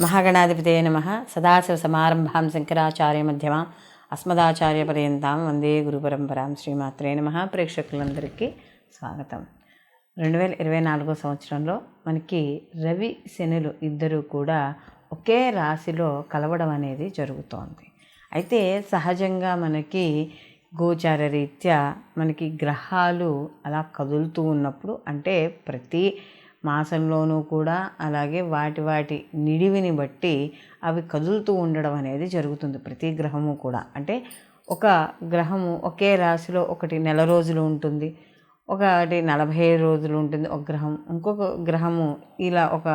మహాగణాధిపతయ నమః. సదాశివసమారంభాం శంకరాచార్యమధ్యమాం అస్మదాచార్యపర్యంతాం వందే గురుపరంపరాం. శ్రీమాత్రే నమః. ప్రేక్షకులందరికీ స్వాగతం. 2024 సంవత్సరంలో మనకి రవి శనులు ఇద్దరూ కూడా ఒకే రాశిలో కలవడం అనేది జరుగుతోంది. అయితే సహజంగా మనకి గోచార రీత్యా మనకి గ్రహాలు అలా కదులుతూ ఉన్నప్పుడు, అంటే ప్రతి మాసంలోనూ కూడా అలాగే వాటి నిడివిని బట్టి అవి కదులుతూ ఉండడం అనేది జరుగుతుంది. ప్రతి గ్రహము కూడా, అంటే ఒక గ్రహము ఒకే రాశిలో ఒకటి నెల రోజులు ఉంటుంది, ఒకటి 45 రోజులు ఉంటుంది ఒక గ్రహం, ఇంకొక గ్రహము ఇలా ఒక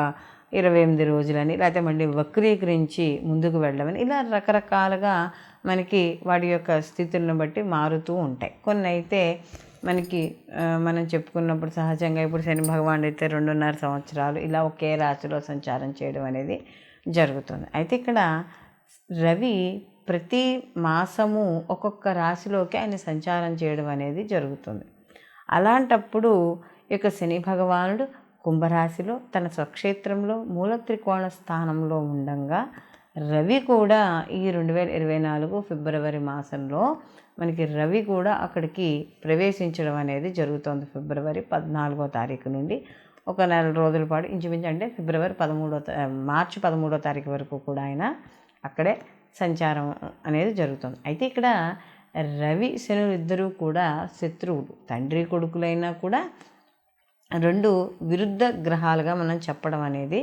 28 రోజులని, లేకపోతే మళ్ళీ వక్రీకరించి ముందుకు వెళ్ళమని, ఇలా రకరకాలుగా మనకి వాటి యొక్క స్థితులను బట్టి మారుతూ ఉంటాయి. కొన్ని అయితే మనకి మనం చెప్పుకున్నప్పుడు సహజంగా ఇప్పుడు శని భగవానుడు అయితే 2.5 సంవత్సరాలు ఇలా ఒకే రాశిలో సంచారం చేయడం అనేది జరుగుతుంది. అయితే ఇక్కడ రవి ప్రతి మాసము ఒక్కొక్క రాశిలోకి ఆయన సంచారం చేయడం అనేది జరుగుతుంది. అలాంటప్పుడు ఈ యొక్క శని భగవానుడు కుంభరాశిలో తన స్వక్షేత్రంలో మూల త్రికోణ స్థానంలో ఉండంగా, రవి కూడా ఈ 2024 ఫిబ్రవరి మాసంలో మనకి రవి కూడా అక్కడికి ప్రవేశించడం అనేది జరుగుతుంది. ఫిబ్రవరి 14వ తారీఖు నుండి ఒక నెల రోజుల పాటు, ఇంచుమించు అంటే మార్చి 13వ తారీఖు వరకు కూడా ఆయన అక్కడే సంచారం అనేది జరుగుతుంది. అయితే ఇక్కడ రవి శనులు ఇద్దరూ కూడా శత్రువులు, తండ్రి కొడుకులైనా కూడా రెండు విరుద్ధ గ్రహాలుగా మనం చెప్పడం అనేది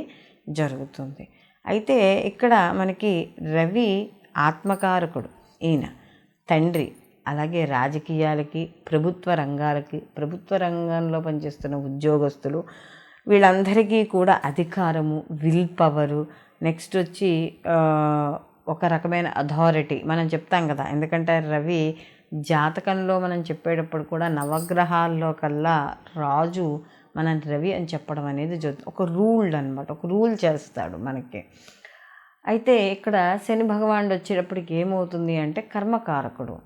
జరుగుతుంది. అయితే ఇక్కడ మనకి రవి ఆత్మకారకుడు, ఈయన తండ్రి, అలాగే రాజకీయాలకి, ప్రభుత్వ రంగాలకి, ప్రభుత్వ రంగంలో పనిచేస్తున్న ఉద్యోగస్తులు వీళ్ళందరికీ కూడా అధికారము, విల్ పవరు, నెక్స్ట్ వచ్చి ఒక రకమైన అథారిటీ మనం చెప్తాం కదా. ఎందుకంటే రవి జాతకంలో మనం చెప్పేటప్పుడు కూడా నవగ్రహాల్లో కల్లా రాజు మనం రవి అని చెప్పడం అనేది జరుగుతుంది. ఒక రూల్ అనమాట, ఒక రూల్ చేస్తాడు మనకి. అయితే ఇక్కడ శని భగవానుడు వచ్చేటప్పటికి ఏమవుతుంది అంటే కర్మకారకుడు,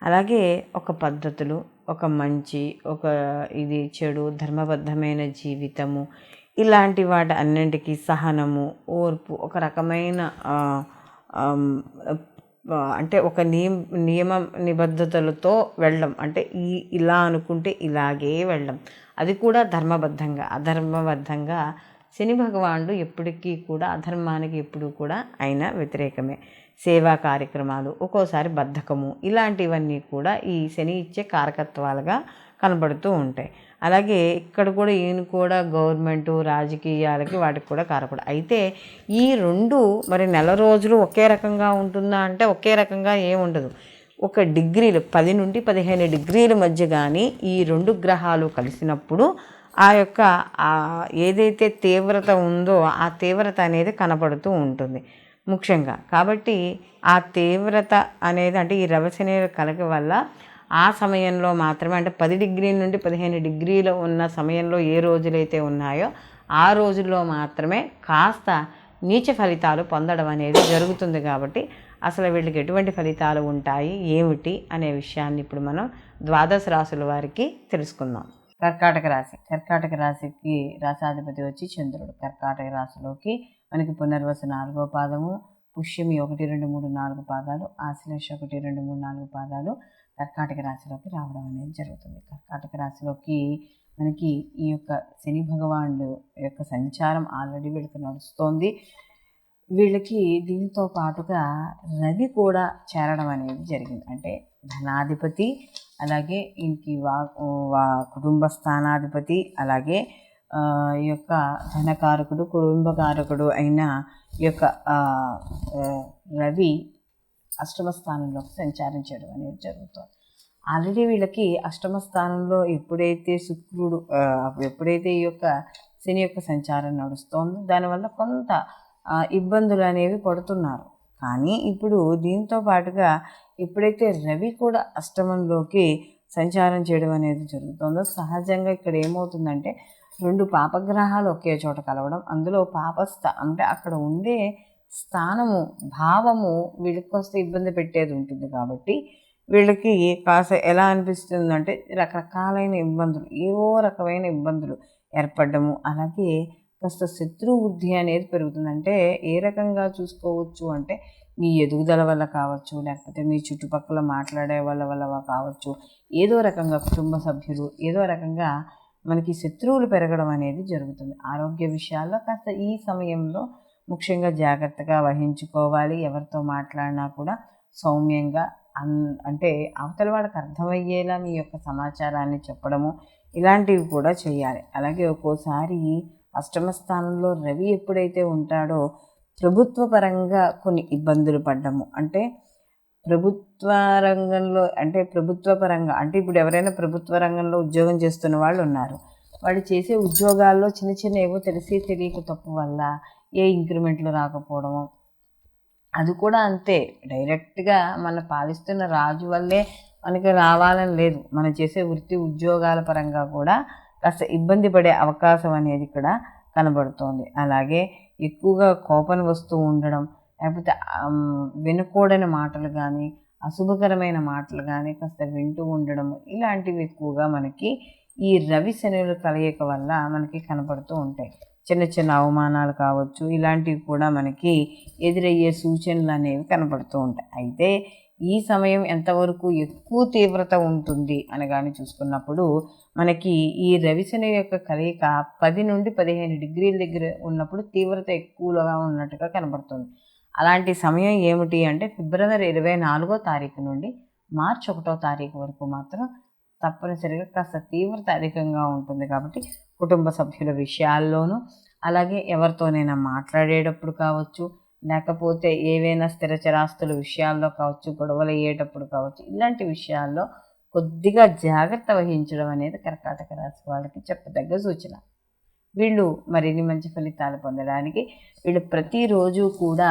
అలాగే ఒక పద్ధతులు, ఒక మంచి, ఒక ఇది చెడు, ధర్మబద్ధమైన జీవితము, ఇలాంటి వాటి అన్నింటికీ సహనము, ఓర్పు, ఒక రకమైన అంటే ఒక నియమ నిబద్ధతలతో వెళ్ళడం, అంటే ఇలా అనుకుంటే ఇలాగే వెళ్ళడం, అది కూడా ధర్మబద్ధంగా. అధర్మబద్ధంగా శని భగవానుడు ఎప్పటికీ కూడా అధర్మానికి ఎప్పుడూ కూడా ఆయన వ్యతిరేకమే. సేవా కార్యక్రమాలు, ఒక్కోసారి బద్ధకము, ఇలాంటివన్నీ కూడా ఈ శని ఇచ్చే కారకత్వాలుగా కనబడుతూ ఉంటాయి. అలాగే ఇక్కడ కూడా ఈయన కూడా గవర్నమెంటు, రాజకీయాలకి వాటికి కూడా కారకుడు. అయితే ఈ రెండు మరి నెల రోజులు ఒకే రకంగా ఉంటుందా అంటే ఒకే రకంగా ఏముండదు. ఒక డిగ్రీలు 10 నుండి 15 డిగ్రీల మధ్య కానీ ఈ రెండు గ్రహాలు కలిసినప్పుడు ఆ యొక్క ఏదైతే తీవ్రత ఉందో ఆ తీవ్రత అనేది కనపడుతూ ఉంటుంది ముఖ్యంగా. కాబట్టి ఆ తీవ్రత అనేది, అంటే ఈ రవిశని కలగ వల్ల ఆ సమయంలో మాత్రమే, అంటే 10 డిగ్రీల నుండి 15 డిగ్రీలు ఉన్న సమయంలో ఏ రోజులైతే ఉన్నాయో ఆ రోజుల్లో మాత్రమే కాస్త నీచ ఫలితాలు పొందడం అనేది జరుగుతుంది. కాబట్టి అసలు వీళ్ళకి ఎటువంటి ఫలితాలు ఉంటాయి ఏమిటి అనే విషయాన్ని ఇప్పుడు మనం ద్వాదశ రాశుల వారికి తెలుసుకుందాం. కర్కాటక రాశి. కర్కాటక రాశికి రాశాధిపతి వచ్చి చంద్రుడు. కర్కాటక రాశిలోకి మనకి పునర్వసు 4వ పాదము, పుష్యమి 1, 2, 3, 4 పాదాలు, ఆశ్లేష 1, 2, 3, 4 పాదాలు కర్కాటక రాశిలోకి రావడం అనేది జరుగుతుంది. కర్కాటక రాశిలోకి మనకి ఈ యొక్క శని భగవానుడు యొక్క సంచారం ఆల్రెడీ వీళ్ళకి నడుస్తోంది. వీళ్ళకి దీనితో పాటుగా రవి కూడా చేరడం అనేది జరిగింది. అంటే ధనాధిపతి, అలాగే ఇంటికి కుటుంబ స్థానాధిపతి, అలాగే ఈ యొక్క ధనకారకుడు, కుటుంబకారకుడు అయిన ఈ యొక్క రవి అష్టమ స్థానంలోకి సంచారం చేయడం అనేది జరుగుతుంది. ఆల్రెడీ వీళ్ళకి అష్టమ స్థానంలో ఎప్పుడైతే ఈ యొక్క శని యొక్క సంచారం నడుస్తోందో దానివల్ల కొంత ఇబ్బందులు అనేవి పడుతున్నారు. కానీ ఇప్పుడు దీంతో పాటుగా ఎప్పుడైతే రవి కూడా అష్టమంలోకి సంచారం చేయడం అనేది జరుగుతుందో, సహజంగా ఇక్కడ ఏమవుతుందంటే రెండు పాపగ్రహాలు ఒకే చోట కలవడం, అందులో అంటే అక్కడ ఉండే స్థానము, భావము వీళ్ళకి వస్తే ఇబ్బంది పెట్టేది ఉంటుంది. కాబట్టి వీళ్ళకి కాస్త ఎలా అనిపిస్తుందంటే రకరకాలైన ఇబ్బందులు, ఏవో రకమైన ఇబ్బందులు ఏర్పడము, అలాగే కాస్త శత్రు వృద్ధి అనేది పెరుగుతుంది. అంటే ఏ రకంగా చూసుకోవచ్చు అంటే మీ ఎదుగుదల వల్ల కావచ్చు, లేకపోతే మీ చుట్టుపక్కల మాట్లాడే వాళ్ళ వల్ల కావచ్చు, ఏదో రకంగా కుటుంబ సభ్యులు ఏదో రకంగా మనకి శత్రువులు పెరగడం అనేది జరుగుతుంది. ఆరోగ్య విషయాల్లో కాస్త ఈ సమయంలో ముఖ్యంగా జాగ్రత్తగా వహించుకోవాలి. ఎవరితో మాట్లాడినా కూడా సౌమ్యంగా అంటే అవతల వాళ్ళకి అర్థమయ్యేలా మీ యొక్క సమాచారాన్ని చెప్పడము ఇలాంటివి కూడా చేయాలి. అలాగే ఒక్కోసారి అష్టమ స్థానంలో రవి ఎప్పుడైతే ఉంటాడో ప్రభుత్వ పరంగా కొన్ని ఇబ్బందులు పడ్డము, అంటే ప్రభుత్వ రంగంలో ప్రభుత్వ పరంగా ఇప్పుడు ఎవరైనా ప్రభుత్వ రంగంలో ఉద్యోగం చేస్తున్న వాళ్ళు ఉన్నారు. వాళ్ళు చేసే ఉద్యోగాల్లో చిన్న చిన్న ఏవో తెలిసి తెలియక తప్పు వల్ల ఏ ఇంక్రిమెంట్లు రాకపోవడము, అది కూడా అంతే. డైరెక్ట్గా మన పాలిస్తున్న రాజు వల్లే మనకి రావాలని లేదు. మనం చేసే వృత్తి ఉద్యోగాల పరంగా కూడా కాస్త ఇబ్బంది పడే అవకాశం అనేది ఇక్కడ కనబడుతోంది. అలాగే ఎక్కువగా కోపం వస్తూ ఉండడం, లేకపోతే వినకూడని మాటలు కానీ అశుభకరమైన మాటలు కానీ కాస్త వింటూ ఉండడం, ఇలాంటివి ఎక్కువగా మనకి ఈ రవి శనుల కలయిక వల్ల మనకి కనపడుతూ ఉంటాయి. చిన్న చిన్న అవమానాలు కావచ్చు, ఇలాంటివి కూడా మనకి ఎదురయ్యే సూచనలు అనేవి కనపడుతూ ఉంటాయి. అయితే ఈ సమయం ఎంతవరకు ఎక్కువ తీవ్రత ఉంటుంది అని కానీ చూసుకున్నప్పుడు మనకి ఈ రవి శని యొక్క కలయిక 10 నుండి 15 డిగ్రీల దగ్గర ఉన్నప్పుడు తీవ్రత ఎక్కువగా ఉన్నట్టుగా కనబడుతుంది. అలాంటి సమయం ఏమిటి అంటే ఫిబ్రవరి 24వ తారీఖు నుండి మార్చి 1వ తారీఖు వరకు మాత్రం తప్పనిసరిగా కాస్త తీవ్రత అధికంగా ఉంటుంది. కాబట్టి కుటుంబ సభ్యుల విషయాల్లోనూ, అలాగే ఎవరితోనైనా మాట్లాడేటప్పుడు కావచ్చు, లేకపోతే ఏవైనా స్థిరచరాస్తుల విషయాల్లో కావచ్చు, గొడవలు అయ్యేటప్పుడు కావచ్చు, ఇలాంటి విషయాల్లో కొద్దిగా జాగ్రత్త వహించడం అనేది కర్కాటక రాశి వాళ్ళకి చెప్పదగ్గ సూచన. వీళ్ళు మరిన్ని మంచి ఫలితాలు పొందడానికి వీళ్ళు ప్రతిరోజు కూడా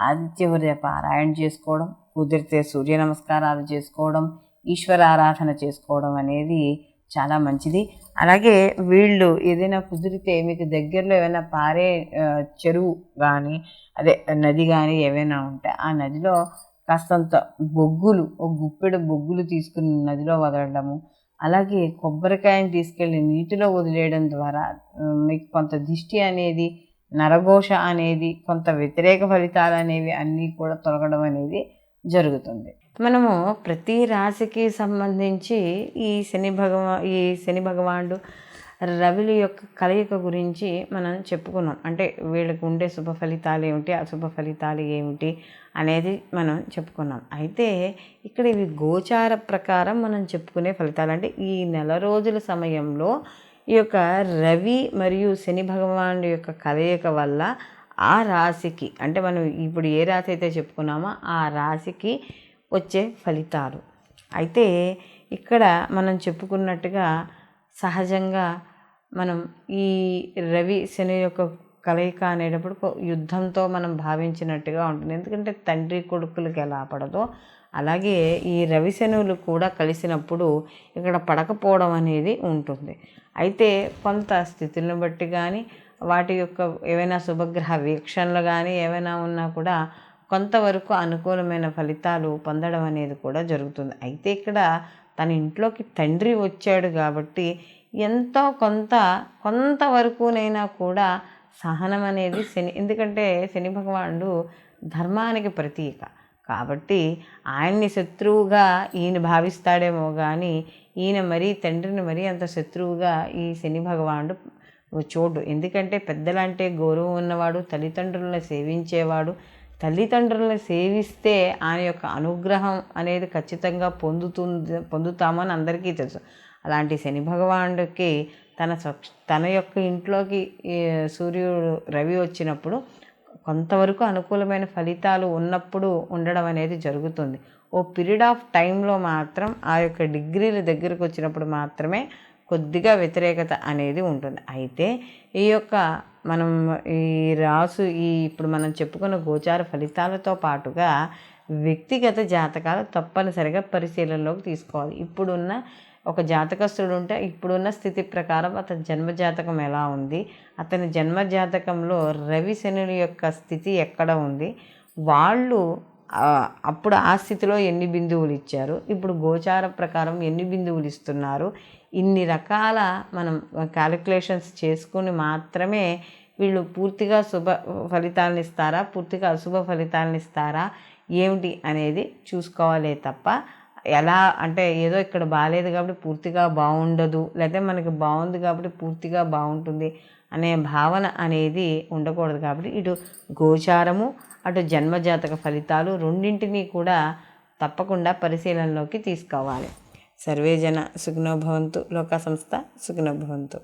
ఆదిత్య హృదయ పారాయణ చేసుకోవడం, కుదిరితే సూర్య నమస్కారాలు చేసుకోవడం, ఈశ్వర ఆరాధన చేసుకోవడం అనేది చాలా మంచిది. అలాగే వీళ్ళు ఏదైనా కుదిరితే మీకు దగ్గరలో ఏమైనా పారే చెరువు కానీ నది కానీ ఏవైనా ఉంటే ఆ నదిలో కాస్తంత బొగ్గులు, ఒక గుప్పెడు బొగ్గులు తీసుకుని నదిలో వదలడము, అలాగే కొబ్బరికాయని తీసుకెళ్ళి నీటిలో వదిలేయడం ద్వారా మీకు కొంత దిష్టి అనేది, నరఘోష అనేది, కొంత వ్యతిరేక ఫలితాలు అనేవి అన్నీ కూడా తొలగడం అనేది జరుగుతుంది. మనము ప్రతి రాశికి సంబంధించి ఈ శని భగవానుడు రవిల యొక్క కలయిక గురించి మనం చెప్పుకున్నాం. అంటే వీళ్ళకు ఉండే శుభ ఫలితాలు ఏమిటి, అశుభ ఫలితాలు ఏమిటి అనేది మనం చెప్పుకున్నాం. అయితే ఇక్కడ ఇవి గోచార ప్రకారం మనం చెప్పుకునే ఫలితాలు. అంటే ఈ నెల రోజుల సమయంలో ఈ యొక్క రవి మరియు శని భగవానుడి యొక్క కలయిక వల్ల ఆ రాశికి, అంటే మనం ఇప్పుడు ఏ రాశి అయితే చెప్పుకున్నామో ఆ రాశికి వచ్చే ఫలితాలు. అయితే ఇక్కడ మనం చెప్పుకున్నట్టుగా సహజంగా మనం ఈ రవి శని యొక్క కలయిక అనేటప్పుడు యుద్ధంతో మనం భావించినట్టుగా ఉంటుంది. ఎందుకంటే తండ్రి కొడుకులకి ఎలా పడదో అలాగే ఈ రవి శనువులు కూడా కలిసినప్పుడు ఇక్కడ పడకపోవడం అనేది ఉంటుంది. అయితే కొంత స్థితులను బట్టి కానీ వాటి యొక్క ఏవైనా శుభగ్రహ వీక్షణలు కానీ ఏవైనా ఉన్నా కూడా కొంతవరకు అనుకూలమైన ఫలితాలు పొందడం అనేది కూడా జరుగుతుంది. అయితే ఇక్కడ తన ఇంట్లోకి తండ్రి వచ్చాడు కాబట్టి ఎంతో కొంతవరకునైనా కూడా సహనం అనేది ఎందుకంటే శని భగవానుడు ధర్మానికి ప్రతీక కాబట్టి ఆయన్ని శత్రువుగా ఈయన భావిస్తాడేమో కానీ ఈయన తండ్రిని మరీ అంత శత్రువుగా ఈ శని భగవానుడు చూడు. ఎందుకంటే పెద్దలంటే గౌరవం ఉన్నవాడు, తల్లిదండ్రులను సేవించేవాడు. తల్లిదండ్రులను సేవిస్తే ఆయన యొక్క అనుగ్రహం అనేది ఖచ్చితంగా పొందుతామని అందరికీ తెలుసు. అలాంటి శని భగవానుడికి తన యొక్క ఇంట్లోకి సూర్యుడు రవి వచ్చినప్పుడు కొంతవరకు అనుకూలమైన ఫలితాలు ఉన్నప్పుడు ఉండడం అనేది జరుగుతుంది. ఓ పీరియడ్ ఆఫ్ టైంలో మాత్రం ఆ యొక్క డిగ్రీల దగ్గరకు వచ్చినప్పుడు మాత్రమే కొద్దిగా వ్యతిరేకత అనేది ఉంటుంది. అయితే ఈ యొక్క మనం ఈ రాసు ఇప్పుడు మనం చెప్పుకున్న గోచార ఫలితాలతో పాటుగా వ్యక్తిగత జాతకాలు తప్పనిసరిగా పరిశీలనలోకి తీసుకోవాలి. ఇప్పుడున్న ఒక జాతకస్తుడు ఉంటే ఇప్పుడున్న స్థితి ప్రకారం అతని జన్మజాతకం ఎలా ఉంది, అతని జన్మజాతకంలో రవి శనుల యొక్క స్థితి ఎక్కడ ఉంది, వాళ్ళు అప్పుడు ఆ స్థితిలో ఎన్ని బిందువులు ఇచ్చారు, ఇప్పుడు గోచార ప్రకారం ఎన్ని బిందువులు ఇస్తున్నారు, ఇన్ని రకాల మనం క్యాలిక్యులేషన్స్ చేసుకుని మాత్రమే వీళ్ళు పూర్తిగా శుభ ఫలితాలను ఇస్తారా, పూర్తిగా అశుభ ఫలితాలను ఇస్తారా ఏమిటి అనేది చూసుకోవాలే తప్ప ఎలా అంటే ఏదో ఇక్కడ బాగాలేదు కాబట్టి పూర్తిగా బాగుండదు, లేకపోతే మనకి బాగుంది కాబట్టి పూర్తిగా బాగుంటుంది అనే భావన అనేది ఉండకూడదు. కాబట్టి ఇటు గోచారము అటు జన్మజాతక ఫలితాలు రెండింటినీ కూడా తప్పకుండా పరిశీలనలోకి తీసుకోవాలి. సర్వే జన సుఖినో భవంతు, లోకా సంస్థ సుఖినో భవంతు.